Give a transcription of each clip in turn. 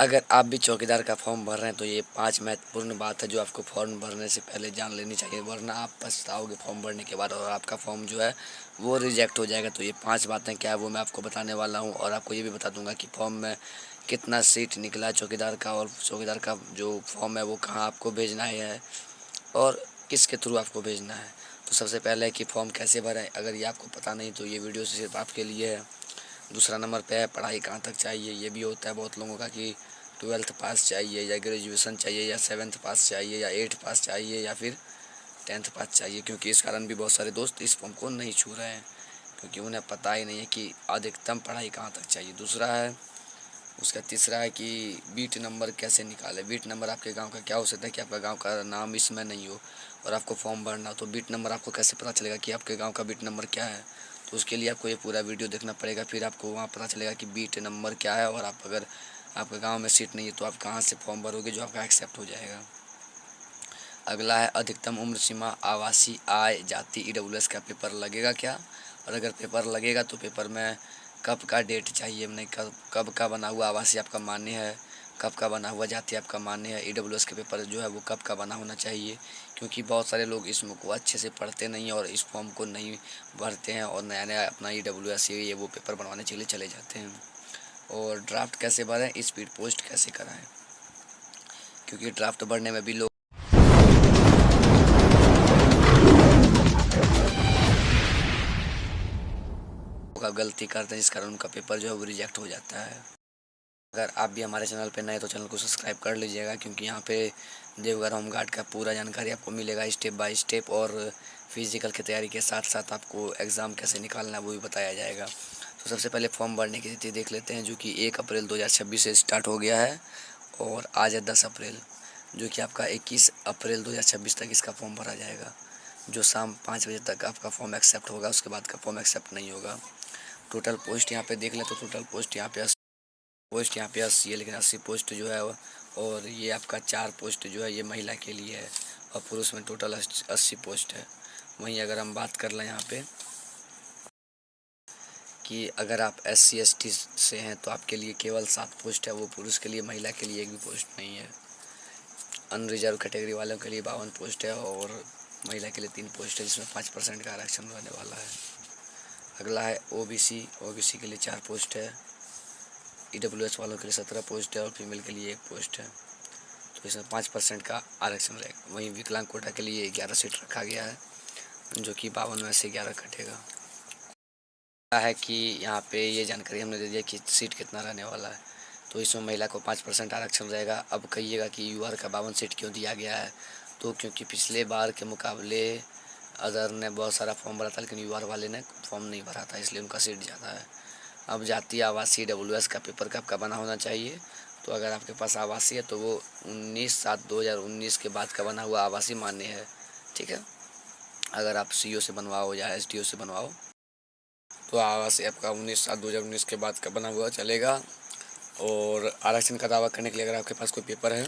अगर आप भी चौकीदार का फॉर्म भर रहे हैं तो ये 5 महत्वपूर्ण बात है जो आपको फॉर्म भरने से पहले जान लेनी चाहिए, वरना आप पछताओगे फॉर्म भरने के बाद और आपका फॉर्म जो है वो रिजेक्ट हो जाएगा। तो ये 5 बातें क्या है वो मैं आपको बताने वाला हूँ और आपको ये भी बता दूंगा कि फॉर्म में कितना सीट निकला है चौकीदार का, और चौकीदार का जो फॉर्म है वो कहाँ आपको भेजना है और किसके थ्रू आपको भेजना है। तो सबसे पहले है कि फॉर्म कैसे भरें, अगर ये आपको पता नहीं तो ये वीडियो सिर्फ आपके लिए है। दूसरा नंबर पे है पढ़ाई कहाँ तक चाहिए। ये भी होता है बहुत लोगों का कि 12th पास चाहिए या ग्रेजुएशन चाहिए या 7th पास चाहिए या 8th पास चाहिए या फिर 10th पास चाहिए, क्योंकि इस कारण भी बहुत सारे दोस्त इस फॉर्म को नहीं छू रहे हैं क्योंकि उन्हें पता ही नहीं है कि अधिकतम पढ़ाई कहाँ तक चाहिए। दूसरा है उसका तीसरा है कि बीट नंबर कैसे निकालें। बीट नंबर आपके गांव का क्या हो सकता है कि आपका गांव का नाम इसमें नहीं हो और आपको फॉर्म भरना हो, तो बीट नंबर आपको कैसे पता चलेगा कि आपके गांव का बीट नंबर क्या है। तो उसके लिए आपको ये पूरा वीडियो देखना पड़ेगा, फिर आपको वहाँ पता चलेगा कि बीट नंबर क्या है। और आप अगर आपके गांव में सीट नहीं है तो आप कहाँ से फॉर्म भरोगे जो आपका एक्सेप्ट हो जाएगा। अगला है अधिकतम उम्र सीमा, आवासीय, आय, जाति, ईडब्ल्यूएस का पेपर लगेगा क्या, और अगर पेपर लगेगा तो पेपर में कब का डेट चाहिए, नहीं कब का बना हुआ आवासीय आपका मान्य है, कब का बना हुआ जाति आपका मान्य है, ईडब्ल्यूएस के पेपर जो है वो कब का बना होना चाहिए। क्योंकि बहुत सारे लोग इसमें को अच्छे से पढ़ते नहीं हैं और इस फॉर्म को नहीं भरते हैं और नया नया अपना ईडब्ल्यूएस ये वो पेपर बनवाने के लिए चले जाते हैं। और ड्राफ्ट कैसे भरें, स्पीड पोस्ट कैसे कराएं, क्योंकि ड्राफ्ट भरने में भी लोग का गलती करते हैं जिस कारण उनका पेपर जो है वो रिजेक्ट हो जाता है। अगर आप भी हमारे चैनल पे नए तो चैनल को सब्सक्राइब कर लीजिएगा, क्योंकि यहाँ पे देवघर होम गार्ड का पूरा जानकारी आपको मिलेगा स्टेप बाय स्टेप, और फिजिकल की तैयारी के साथ साथ आपको एग्ज़ाम कैसे निकालना है वो भी बताया जाएगा। तो सबसे पहले फॉर्म भरने की तिथि देख लेते हैं, जो कि 1 अप्रैल 2026 से स्टार्ट हो गया है और आज है 10 अप्रैल, जो कि आपका 21 अप्रैल 2026 तक इसका फॉर्म भरा जाएगा। जो शाम 5 बजे तक आपका फॉर्म एक्सेप्ट होगा, उसके बाद का फॉर्म एक्सेप्ट नहीं होगा। टोटल पोस्ट यहाँ पे देख लें तो टोटल पोस्ट यहाँ पे 80 है, लेकिन 80 पोस्ट जो है और ये आपका 4 पोस्ट जो है ये महिला के लिए है और पुरुष में टोटल 80 पोस्ट है। वहीं अगर हम बात कर लें यहाँ पे कि अगर आप SC ST से हैं तो आपके लिए केवल 7 पोस्ट है, वो पुरुष के लिए, महिला के लिए एक भी पोस्ट नहीं है। अनरिजर्व कैटेगरी वालों के लिए 52 पोस्ट है और महिला के लिए 3 पोस्ट है, जिसमें 5% का आरक्षण रहने वाला है। अगला है OBC के लिए 4 पोस्ट है, EWS वालों के लिए 17 पोस्ट है और फीमेल के लिए 1 पोस्ट है। तो इसमें 5% का आरक्षण रहेगा। वहीं विकलांग कोटा के लिए 11 सीट रखा गया है, जो कि 52 में से 11 कटेगा। है कि यहाँ पे ये जानकारी हमने दे दिया कि सीट कितना रहने वाला है। तो इसमें महिला को 5% आरक्षण रहेगा। अब कहिएगा कि यूआर का 52 सीट क्यों दिया गया है, तो क्योंकि पिछले बार के मुकाबले अदर ने बहुत सारा फॉर्म भरा था, लेकिन यूआर वाले ने फॉर्म नहीं भरा था, इसलिए उनका सीट ज़्यादा है। अब जातीय, आवासीय, डब्ल्यूएस का पेपर कब का बना होना चाहिए, तो अगर आपके पास आवासीय है तो वो 19/7/2019 के बाद का बना हुआ आवासीय मान्य है। ठीक है, अगर आप सीओ से बनवाओ या एसडीओ से बनवाओ तो आवासीय आपका 19/7/2019 के बाद का बना हुआ चलेगा। और आरक्षण का दावा करने के लिए अगर आपके पास कोई पेपर है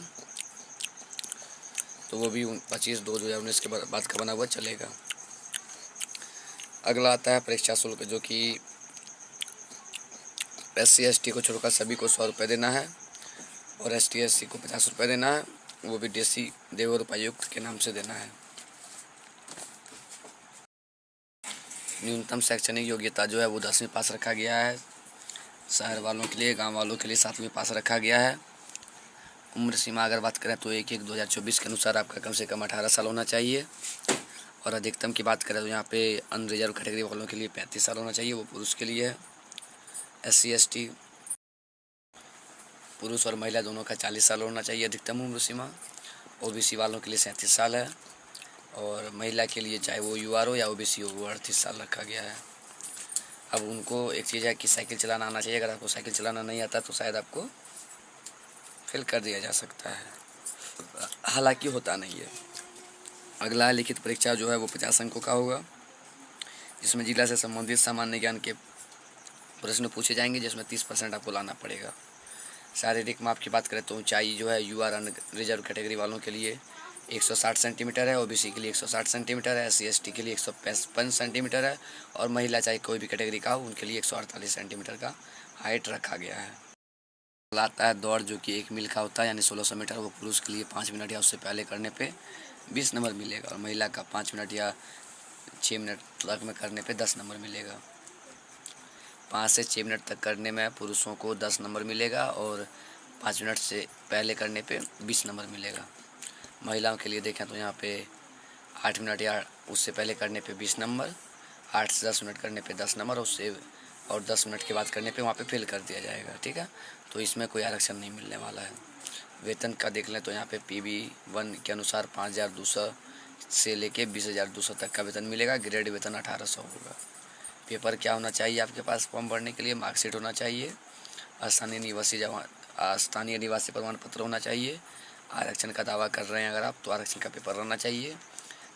तो वो भी 25/2/2019 के बाद का बना हुआ चलेगा। अगला आता है परीक्षा शुल्क, जो कि SC ST को छोड़कर सभी को 100 रुपये देना है और ST SC को 50 रुपये देना है, वो भी DC देवर उपायुक्त के नाम से देना है। न्यूनतम शैक्षणिक योग्यता जो है वो 10वीं पास रखा गया है। शहर वालों के लिए, गांव वालों के लिए 7वीं पास रखा गया है। उम्र सीमा अगर बात करें तो 1/1/2024 के अनुसार आपका कम से कम 18 साल होना चाहिए। और अधिकतम की बात करें तो यहाँ पे अनरिजर्व कैटेगरी वालों के लिए 35 साल होना चाहिए, वो पुरुष के लिए है। SC ST पुरुष और महिला दोनों का 40 साल होना चाहिए अधिकतम उम्र सीमा। OBC वालों के लिए 37 साल है और महिला के लिए चाहे वो UR हो या OBC हो वो 38 साल रखा गया है। अब उनको एक चीज़ है कि साइकिल चलाना आना चाहिए। अगर आपको साइकिल चलाना नहीं आता तो शायद आपको फेल कर दिया जा सकता है, हालांकि होता नहीं है। अगला लिखित परीक्षा जो है वो 50 अंकों का होगा, जिसमें जिला से संबंधित सामान्य ज्ञान के प्रश्न पूछे जाएंगे, जिसमें 30% आपको लाना पड़ेगा। शारीरिक माप की बात करें तो ऊंचाई जो है UR रिजर्व कैटेगरी वालों के लिए 160 सेंटीमीटर है, OBC के लिए 160 सेंटीमीटर है, SC ST के लिए 155 सेंटीमीटर है और महिला चाहे कोई भी कैटेगरी का हो उनके लिए 148 सेंटीमीटर का हाइट रखा गया है। आता है दौड़ जो कि 1 मील का होता है यानी 1600 मीटर, वो पुरुष के लिए 5 मिनट या उससे पहले करने पे 20 नंबर मिलेगा, और महिला का 5 मिनट या 6 मिनट तक में करने पे 10 नंबर मिलेगा। 5 से 6 मिनट तक करने में पुरुषों को 10 नंबर मिलेगा, और 5 मिनट से पहले करने पे 20 नंबर मिलेगा। महिलाओं के लिए देखें तो यहाँ पे 8 मिनट या उससे पहले करने पे 20 नंबर, 8 से 10 मिनट करने पे 10 नंबर, और 10 मिनट के बाद करने पे वहाँ पे फेल कर दिया जाएगा, ठीक है। तो इसमें कोई आरक्षण नहीं मिलने वाला है। वेतन का देख लें तो यहाँ पे PB1 के अनुसार 5200 से लेके 20,200 तक का वेतन मिलेगा। ग्रेड वेतन 1800 होगा। पेपर क्या होना चाहिए आपके पास फॉर्म भरने के लिए? मार्कशीट होना चाहिए, स्थानीय निवासी प्रमाण पत्र होना चाहिए। आरक्षण का दावा कर रहे हैं अगर आप, तो आरक्षण का पेपर रहना चाहिए।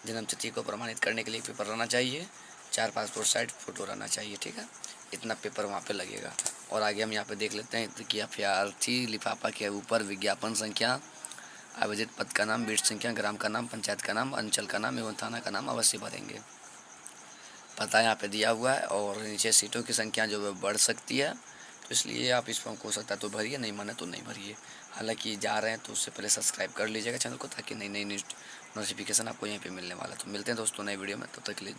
जन्म तिथि को प्रमाणित करने के लिए पेपर रहना चाहिए। 4 पासपोर्ट साइज फ़ोटो रहना चाहिए, ठीक है। इतना पेपर वहाँ पे लगेगा। और आगे हम यहाँ पे देख लेते हैं कि अभ्यर्थी लिफाफा के ऊपर विज्ञापन संख्या, आवेदित पद का नाम, बीट संख्या, ग्राम का नाम, पंचायत का नाम, अंचल का नाम एवं थाना का नाम अवश्य भरेंगे। पता यहाँ पे दिया हुआ है, और नीचे सीटों की संख्या जो है बढ़ सकती है, तो इसलिए आप इस फॉर्म को हो सकता है तो भरिए, नहीं माने तो नहीं भरिए। हालांकि जा रहे हैं तो उससे पहले सब्सक्राइब कर लीजिएगा चैनल को, ताकि नई नई नोटिफिकेशन आपको यहीं पे मिलने वाला है। तो मिलते हैं दोस्तों नई वीडियो में, तब तक के लिए